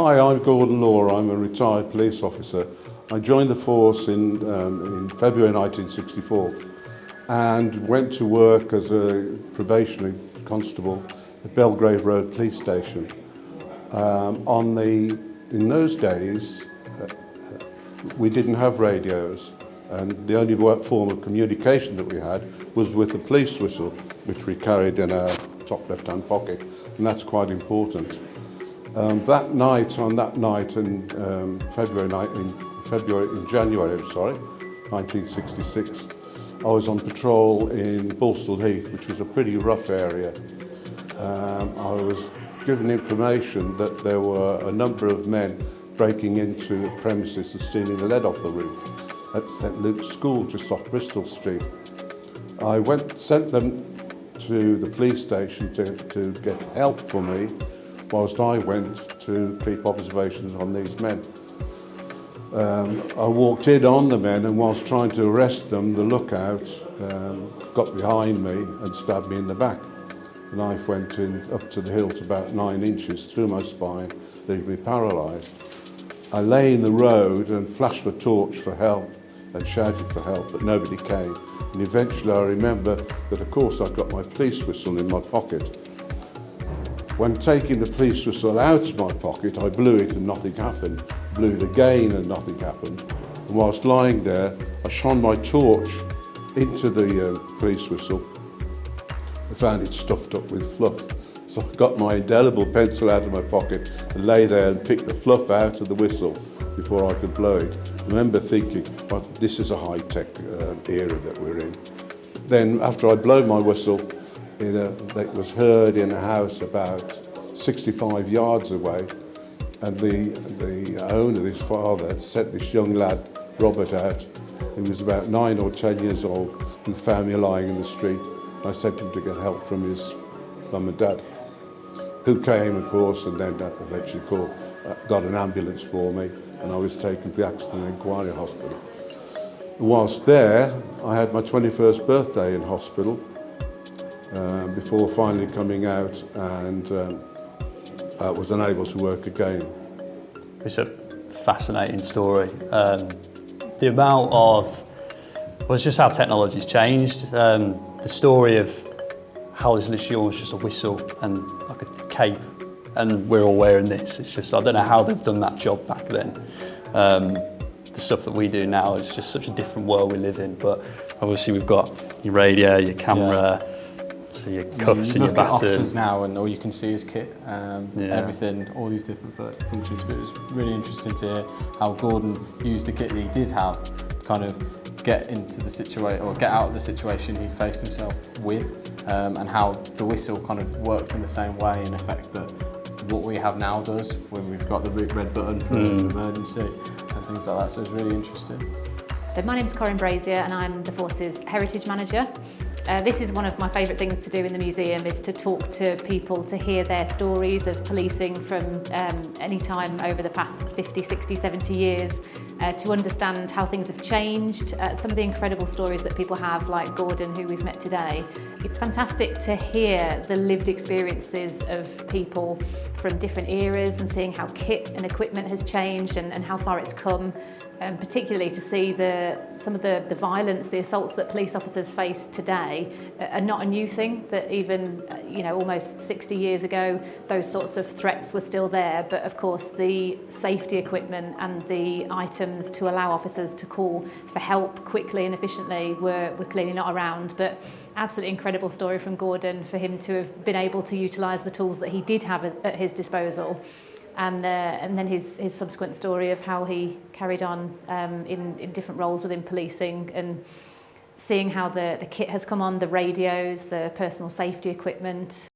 Hi, I'm Gordon Law. I'm a retired police officer. I joined the force in February 1964 and went to work as a probationary constable at Belgrave Road Police Station. In those days, we didn't have radios, and the only form of communication that we had was with the police whistle, which we carried in our top left-hand pocket, and that's quite important. On that night in January 1966, I was on patrol in Balsall Heath, which was a pretty rough area. I was given information that there were a number of men breaking into the premises and stealing the lead off the roof at St Luke's School just off Bristol Street. I sent them to the police station to get help for me, whilst I went to keep observations on these men. I walked in on the men, and whilst trying to arrest them, the lookout got behind me and stabbed me in the back. The knife went in up to the hilt about 9 inches through my spine, leaving me paralysed. I lay in the road and flashed a torch for help and shouted for help, but nobody came. And eventually I remember that, of course, I'd got my police whistle in my pocket. When taking the police whistle out of my pocket, I blew it and nothing happened. Blew it again and nothing happened. And whilst lying there, I shone my torch into the police whistle. I found it stuffed up with fluff. So I got my indelible pencil out of my pocket and lay there and picked the fluff out of the whistle before I could blow it. I remember thinking, well, this is a high-tech era that we're in. Then after I'd blown my whistle, it was heard in a house about 65 yards away, and the owner, his father, sent this young lad, Robert, out. He was about 9 or 10 years old, who found me lying in the street. I sent him to get help from his mum and dad, who came, of course, and then eventually got an ambulance for me, and I was taken to the Accident Inquiry Hospital. Whilst there, I had my 21st birthday in hospital, before finally coming out and was unable to work again. It's a fascinating story. The amount of, well, it's just how technology's changed. The story of how there's literally almost just a whistle and like a cape, and we're all wearing this. It's just, I don't know how they've done that job back then. The stuff that we do now is just such a different world we live in, but obviously we've got your radio, your camera, so your cuffs and your baton. Look at officers now, and all you can see is kit, everything, all these different functions. But it was really interesting to hear how Gordon used the kit that he did have to kind of get into the situation, or get out of the situation he faced himself with, and how the whistle kind of worked in the same way, in effect, that what we have now does when we've got the red button for an emergency and things like that. So it's really interesting. So my name's Corinne Brazier, and I'm the Force's Heritage Manager. This is one of my favourite things to do in the museum, is to talk to people, to hear their stories of policing from any time over the past 50, 60, 70 years, to understand how things have changed, some of the incredible stories that people have, like Gordon, who we've met today. It's fantastic to hear the lived experiences of people from different eras and seeing how kit and equipment has changed and how far it's come. Particularly to see some of the violence, the assaults that police officers face today are not a new thing, that even almost 60 years ago those sorts of threats were still there, but of course the safety equipment and the items to allow officers to call for help quickly and efficiently were clearly not around. But absolutely incredible story from Gordon, for him to have been able to utilise the tools that he did have at his disposal. And then his subsequent story of how he carried on in different roles within policing, and seeing how the kit has come on, the radios, the personal safety equipment,